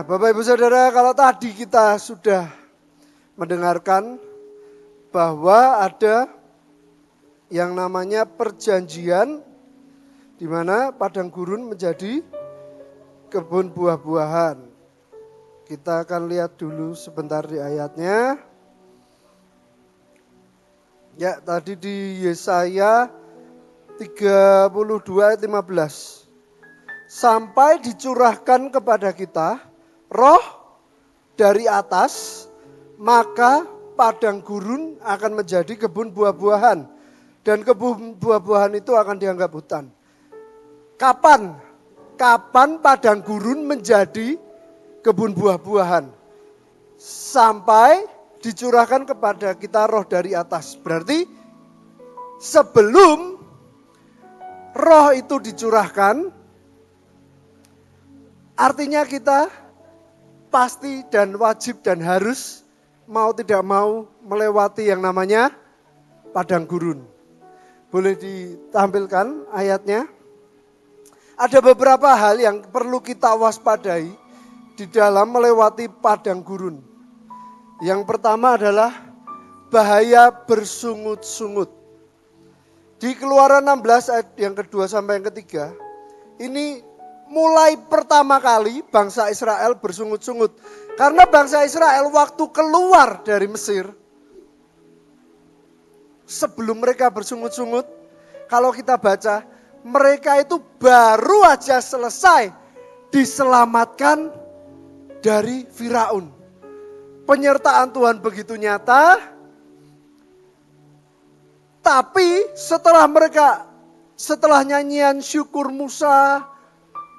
Nah, Bapak Ibu Saudara, kalau tadi kita sudah mendengarkan bahwa ada yang namanya perjanjian di mana padang gurun menjadi kebun buah-buahan. Kita akan lihat dulu sebentar di ayatnya. Ya, tadi di Yesaya 32 ayat 15. Sampai dicurahkan kepada kita roh dari atas, maka padang gurun akan menjadi kebun buah-buahan. Dan kebun buah-buahan itu akan dianggap hutan. Kapan? Kapan padang gurun menjadi kebun buah-buahan? Sampai dicurahkan kepada kita roh dari atas. Berarti sebelum roh itu dicurahkan, artinya kita pasti dan wajib dan harus mau tidak mau melewati yang namanya padang gurun. Boleh ditampilkan ayatnya? Ada beberapa hal yang perlu kita waspadai di dalam melewati padang gurun. Yang pertama adalah bahaya bersungut-sungut. Di Keluaran 16 ayat yang kedua sampai yang ketiga, ini mulai pertama kali bangsa Israel bersungut-sungut. Karena bangsa Israel waktu keluar dari Mesir, sebelum mereka bersungut-sungut, kalau kita baca, mereka itu baru aja selesai diselamatkan dari Firaun. Penyertaan Tuhan begitu nyata, tapi setelah nyanyian syukur Musa,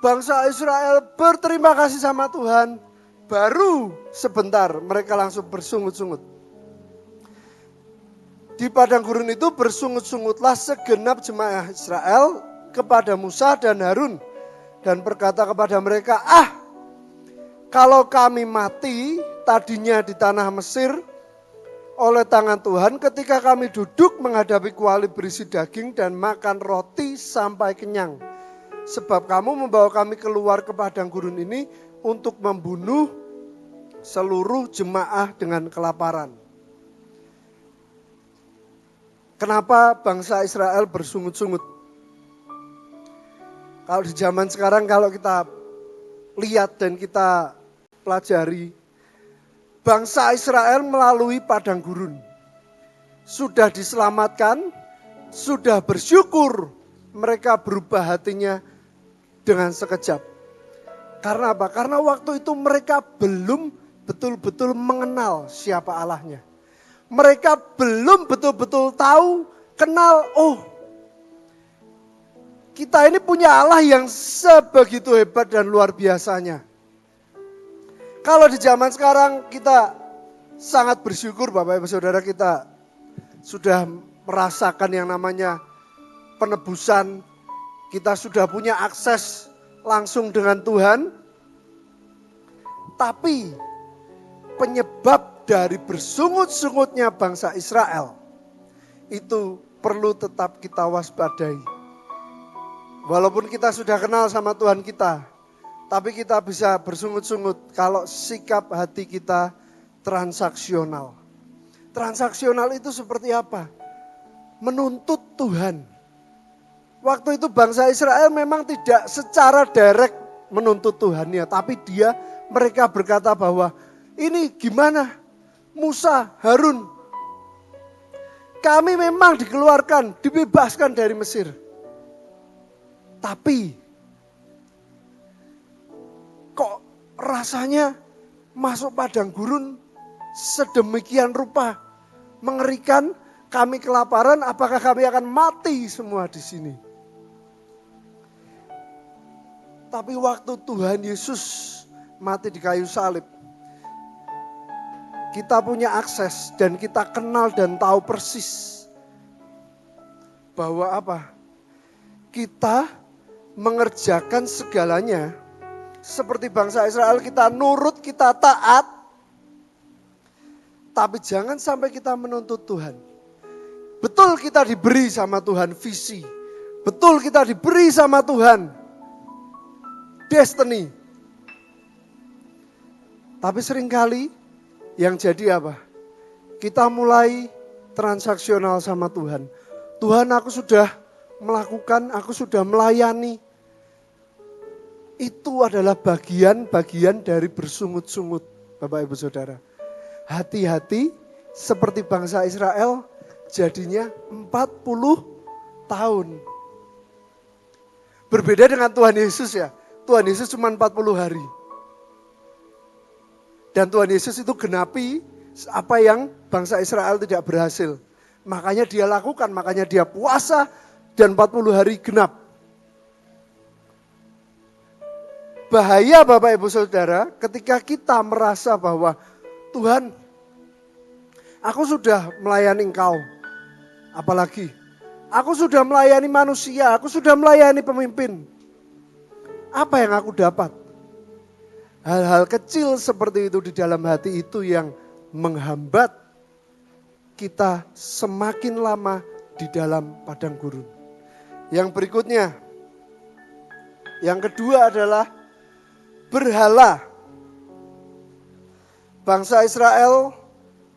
bangsa Israel berterima kasih sama Tuhan, baru sebentar mereka langsung bersungut-sungut. Di padang gurun itu bersungut-sungutlah segenap jemaah Israel kepada Musa dan Harun. Dan berkata kepada mereka, kalau kami mati tadinya di tanah Mesir oleh tangan Tuhan ketika kami duduk menghadapi kuali berisi daging dan makan roti sampai kenyang. Sebab kamu membawa kami keluar ke padang gurun ini untuk membunuh seluruh jemaah dengan kelaparan. Kenapa bangsa Israel bersungut-sungut? Kalau di zaman sekarang kalau kita lihat dan kita pelajari, bangsa Israel melalui padang gurun. Sudah diselamatkan, sudah bersyukur, mereka berubah hatinya dengan sekejap. Karena apa? Karena waktu itu mereka belum betul-betul mengenal siapa Allahnya. Mereka belum betul-betul tahu, kenal, kita ini punya Allah yang sebegitu hebat dan luar biasanya. Kalau di zaman sekarang kita sangat bersyukur Bapak Ibu Saudara, kita sudah merasakan yang namanya penebusan. Kita sudah punya akses langsung dengan Tuhan. Tapi penyebab dari bersungut-sungutnya bangsa Israel itu perlu tetap kita waspadai. Walaupun kita sudah kenal sama Tuhan kita, tapi kita bisa bersungut-sungut kalau sikap hati kita transaksional. Transaksional itu seperti apa? Menuntut Tuhan. Waktu itu bangsa Israel memang tidak secara direct menuntut Tuhan ya, tapi mereka berkata bahwa ini gimana Musa, Harun, kami memang dikeluarkan, dibebaskan dari Mesir. Tapi kok rasanya masuk padang gurun sedemikian rupa mengerikan, kami kelaparan, apakah kami akan mati semua di sini? Tapi waktu Tuhan Yesus mati di kayu salib, kita punya akses dan kita kenal dan tahu persis bahwa apa? Kita mengerjakan segalanya seperti bangsa Israel, kita nurut, kita taat, tapi jangan sampai kita menuntut Tuhan. Betul kita diberi sama Tuhan visi, betul kita diberi sama Tuhan destiny. Tapi seringkali yang jadi apa? Kita mulai transaksional sama Tuhan. Tuhan, aku sudah melakukan, aku sudah melayani. Itu adalah bagian-bagian dari bersungut-sungut, Bapak Ibu Saudara. Hati-hati seperti bangsa Israel jadinya 40 tahun. Berbeda dengan Tuhan Yesus ya. Tuhan Yesus cuma 40 hari. Dan Tuhan Yesus itu genapi apa yang bangsa Israel tidak berhasil. Makanya dia lakukan, makanya dia puasa dan 40 hari genap. Bahaya Bapak Ibu Saudara ketika kita merasa bahwa Tuhan, aku sudah melayani Engkau. Apalagi, aku sudah melayani manusia, aku sudah melayani pemimpin. Apa yang aku dapat? Hal-hal kecil seperti itu di dalam hati itu yang menghambat kita semakin lama di dalam padang gurun. Yang berikutnya, yang kedua adalah berhala. Bangsa Israel,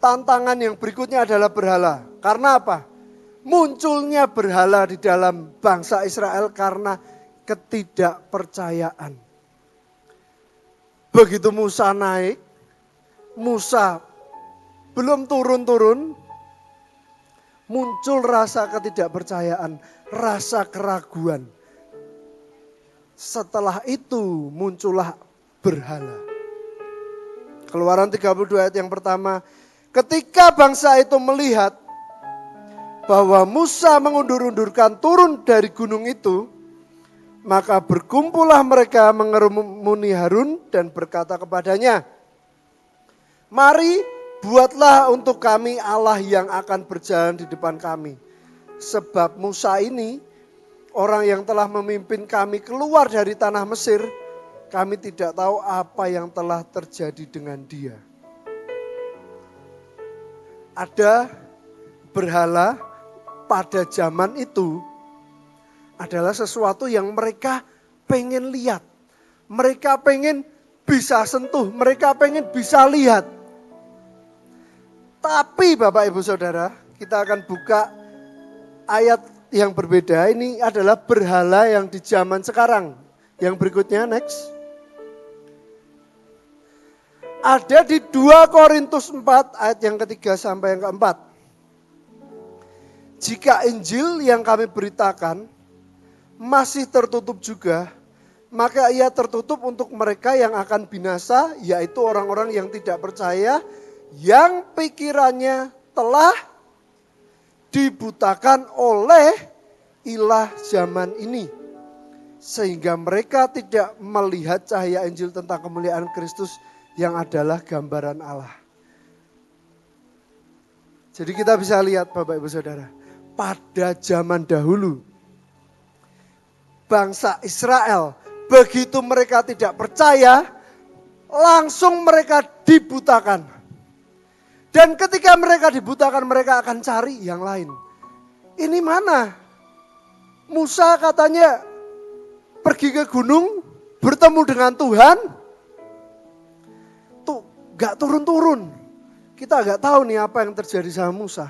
tantangan yang berikutnya adalah berhala. Karena apa? Munculnya berhala di dalam bangsa Israel karena ketidakpercayaan. Begitu Musa naik, Musa belum turun-turun, muncul rasa ketidakpercayaan, rasa keraguan. Setelah itu muncullah berhala. Keluaran 32 ayat yang pertama. Ketika bangsa itu melihat bahwa Musa mengundur-undurkan turun dari gunung itu, maka berkumpullah mereka mengerumuni Harun dan berkata kepadanya, mari buatlah untuk kami Allah yang akan berjalan di depan kami. Sebab Musa ini orang yang telah memimpin kami keluar dari tanah Mesir, kami tidak tahu apa yang telah terjadi dengan dia. Ada berhala pada zaman itu adalah sesuatu yang mereka pengen lihat. Mereka pengen bisa sentuh, mereka pengen bisa lihat. Tapi Bapak Ibu Saudara, kita akan buka ayat yang berbeda. Ini adalah berhala yang di zaman sekarang. Yang berikutnya, next. Ada di 2 Korintus 4 ayat yang ketiga sampai yang keempat. Jika Injil yang kami beritakan masih tertutup juga, maka ia tertutup untuk mereka yang akan binasa, yaitu orang-orang yang tidak percaya, yang pikirannya telah dibutakan oleh ilah zaman ini. Sehingga mereka tidak melihat cahaya Injil tentang kemuliaan Kristus yang adalah gambaran Allah. Jadi kita bisa lihat Bapak Ibu Saudara, pada zaman dahulu bangsa Israel begitu mereka tidak percaya, langsung mereka dibutakan. Dan ketika mereka dibutakan, mereka akan cari yang lain. Ini mana? Musa katanya pergi ke gunung, bertemu dengan Tuhan. Tuh, gak turun-turun. Kita gak tahu nih apa yang terjadi sama Musa.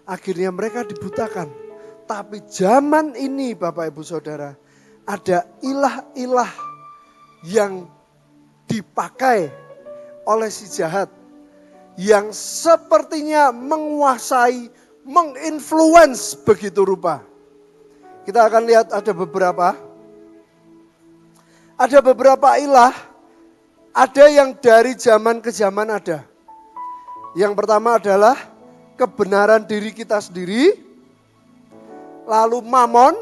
Akhirnya mereka dibutakan. Tapi zaman ini Bapak Ibu Saudara, ada ilah-ilah yang dipakai oleh si jahat, yang sepertinya menguasai, menginfluence begitu rupa. Kita akan lihat ada beberapa. Ada beberapa ilah, ada yang dari zaman ke zaman ada. Yang pertama adalah kebenaran diri kita sendiri, lalu mamon,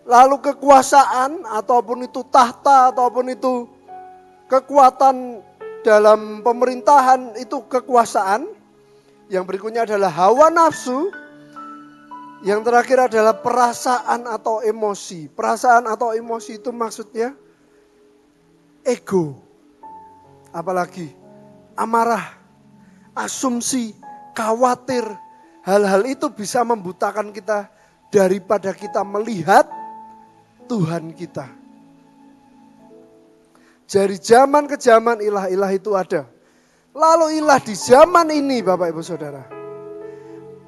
lalu kekuasaan ataupun itu tahta ataupun itu kekuatan dalam pemerintahan, itu kekuasaan. Yang berikutnya adalah hawa nafsu. Yang terakhir adalah perasaan atau emosi. Perasaan atau emosi itu maksudnya ego. Apalagi amarah, asumsi, khawatir. Hal-hal itu bisa membutakan kita daripada kita melihat Tuhan kita. Dari zaman ke zaman ilah-ilah itu ada. Lalu ilah di zaman ini Bapak Ibu Saudara.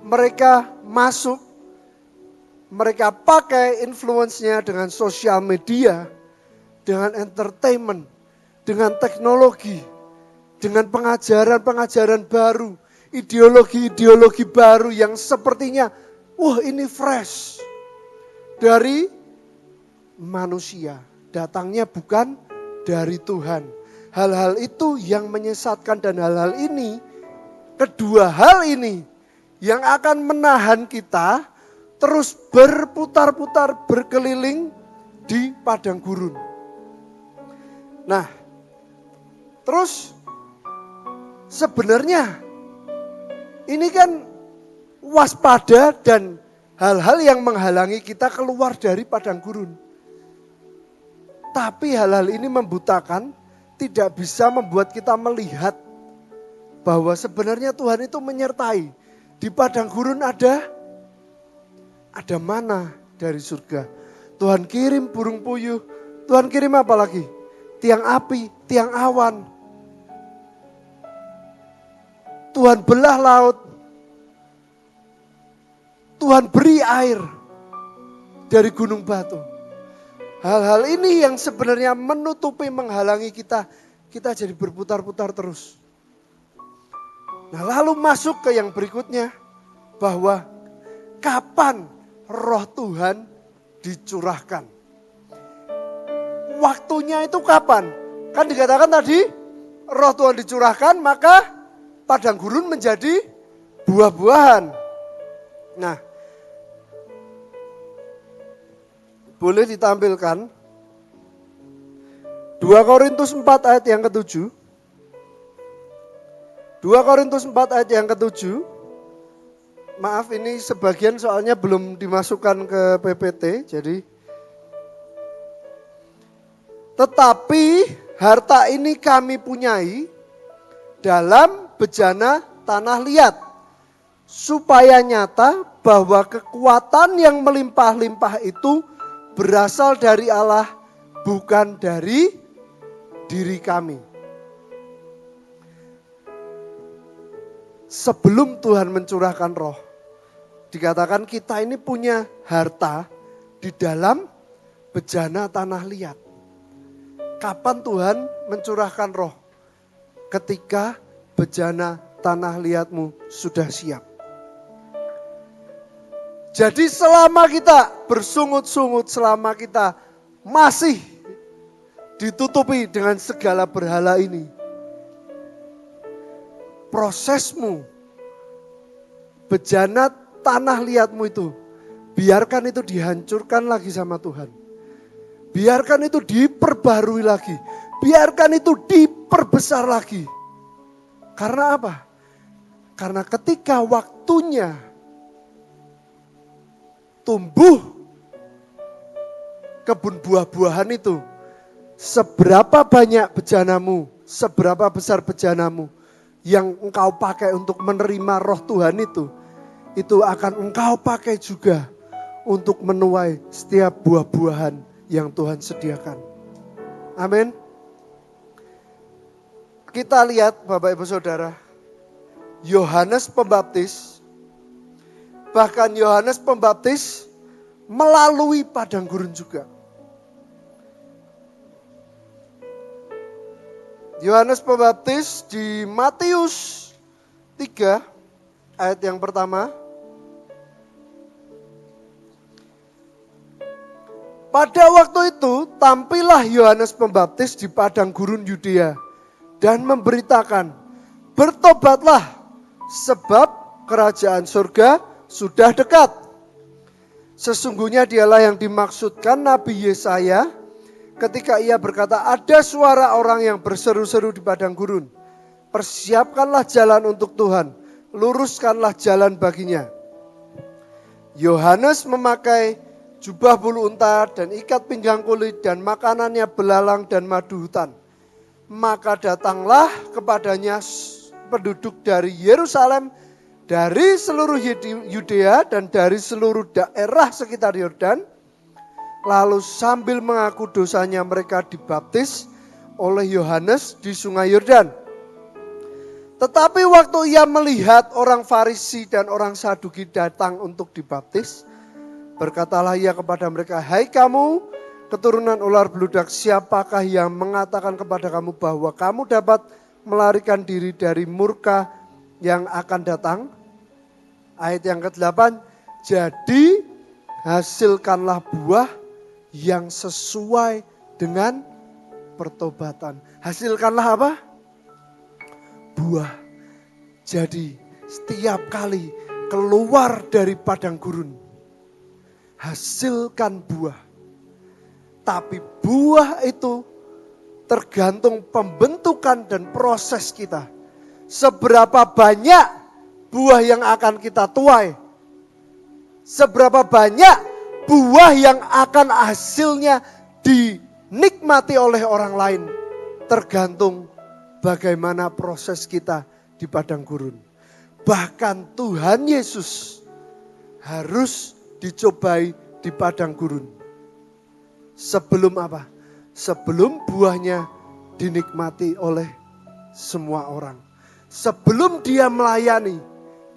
Mereka masuk, mereka pakai influence-nya dengan sosial media, dengan entertainment, dengan teknologi, dengan pengajaran-pengajaran baru, ideologi-ideologi baru yang sepertinya, wah ini fresh dari manusia. Datangnya bukan dari Tuhan. Hal-hal itu yang menyesatkan dan hal-hal ini, kedua hal ini yang akan menahan kita terus berputar-putar berkeliling di padang gurun. Nah, terus sebenarnya ini kan waspada dan hal-hal yang menghalangi kita keluar dari padang gurun. Tapi hal-hal ini membutakan, tidak bisa membuat kita melihat bahwa sebenarnya Tuhan itu menyertai. Di padang gurun ada mana dari surga. Tuhan kirim burung puyuh, Tuhan kirim apa lagi? Tiang api, tiang awan. Tuhan belah laut. Tuhan beri air dari gunung batu. Hal-hal ini yang sebenarnya menutupi, menghalangi kita jadi berputar-putar terus. Nah lalu masuk ke yang berikutnya, bahwa kapan roh Tuhan dicurahkan. Waktunya itu kapan? Kan dikatakan tadi, roh Tuhan dicurahkan maka padang gurun menjadi buah-buahan. Nah, boleh ditampilkan 2 Korintus 4 ayat yang ke-7. 2 Korintus 4 ayat yang ke-7. Maaf ini sebagian soalnya belum dimasukkan ke PPT. Jadi tetapi harta ini kami punyai dalam bejana tanah liat, supaya nyata bahwa kekuatan yang melimpah-limpah itu berasal dari Allah, bukan dari diri kami. Sebelum Tuhan mencurahkan roh, dikatakan kita ini punya harta di dalam bejana tanah liat. Kapan Tuhan mencurahkan roh? Ketika bejana tanah liatmu sudah siap. Jadi selama kita bersungut-sungut, selama kita masih ditutupi dengan segala berhala ini, prosesmu, bejana tanah liatmu itu, biarkan itu dihancurkan lagi sama Tuhan. Biarkan itu diperbarui lagi, biarkan itu diperbesar lagi. Karena apa? Karena ketika waktunya tumbuh kebun buah-buahan itu, seberapa banyak bejanamu, seberapa besar bejanamu yang engkau pakai untuk menerima roh Tuhan itu akan engkau pakai juga untuk menuai setiap buah-buahan yang Tuhan sediakan. Amin. Kita lihat Bapak Ibu Saudara, Yohanes Pembaptis, bahkan Yohanes Pembaptis melalui padang gurun juga. Yohanes Pembaptis di Matius 3 ayat yang pertama. Pada waktu itu tampillah Yohanes Pembaptis di padang gurun Yudea dan memberitakan, bertobatlah sebab kerajaan surga sudah dekat. Sesungguhnya dialah yang dimaksudkan Nabi Yesaya ketika ia berkata, ada suara orang yang berseru-seru di padang gurun. Persiapkanlah jalan untuk Tuhan, luruskanlah jalan baginya. Yohanes memakai jubah bulu unta dan ikat pinggang kulit dan makanannya belalang dan madu hutan. Maka datanglah kepadanya penduduk dari Yerusalem, dari seluruh Yudea dan dari seluruh daerah sekitar Yordan. Lalu sambil mengaku dosanya mereka dibaptis oleh Yohanes di Sungai Yordan. Tetapi waktu ia melihat orang Farisi dan orang Saduki datang untuk dibaptis, berkatalah ia kepada mereka, "Hai kamu, keturunan ular beludak, siapakah yang mengatakan kepada kamu bahwa kamu dapat melarikan diri dari murka yang akan datang?" Ayat yang ke-8, jadi hasilkanlah buah yang sesuai dengan pertobatan. Hasilkanlah apa? Buah. Jadi setiap kali keluar dari padang gurun, hasilkan buah. Tapi buah itu tergantung pembentukan dan proses kita. Seberapa banyak buah yang akan kita tuai. Seberapa banyak buah yang akan hasilnya dinikmati oleh orang lain. Tergantung bagaimana proses kita di padang gurun. Bahkan Tuhan Yesus harus dicobai di padang gurun. Sebelum apa? Sebelum buahnya dinikmati oleh semua orang. Sebelum dia melayani,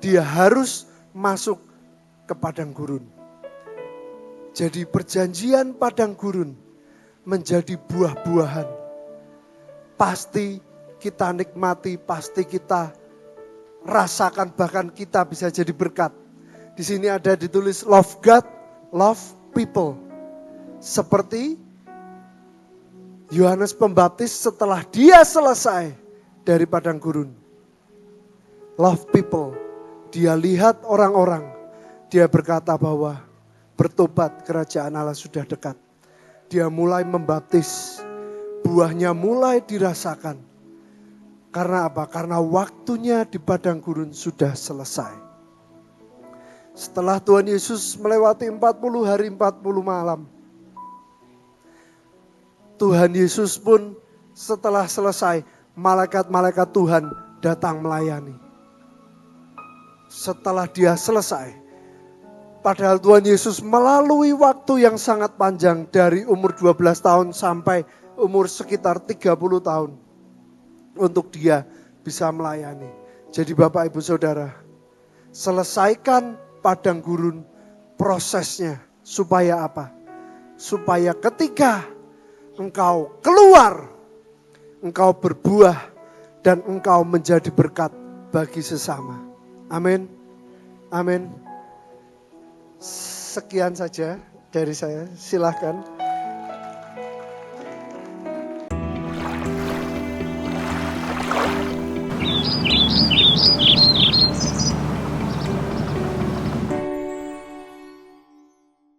dia harus masuk ke padang gurun. Jadi perjanjian padang gurun menjadi buah-buahan. Pasti kita nikmati, pasti kita rasakan, bahkan kita bisa jadi berkat. Di sini ada ditulis love God, love people. Seperti Yohanes Pembaptis setelah dia selesai dari padang gurun. Love people. Dia lihat orang-orang. Dia berkata bahwa bertobat, kerajaan Allah sudah dekat. Dia mulai membaptis. Buahnya mulai dirasakan. Karena apa? Karena waktunya di padang gurun sudah selesai. Setelah Tuhan Yesus melewati 40 hari 40 malam. Tuhan Yesus pun setelah selesai, malaikat-malaikat Tuhan datang melayani. Setelah dia selesai, padahal Tuhan Yesus melalui waktu yang sangat panjang dari umur 12 tahun sampai umur sekitar 30 tahun untuk dia bisa melayani. Jadi Bapak Ibu Saudara, selesaikan padang gurun prosesnya supaya apa? Supaya ketika engkau keluar, engkau berbuah dan engkau menjadi berkat bagi sesama. Amin. Amin. Sekian saja dari saya. Silakan.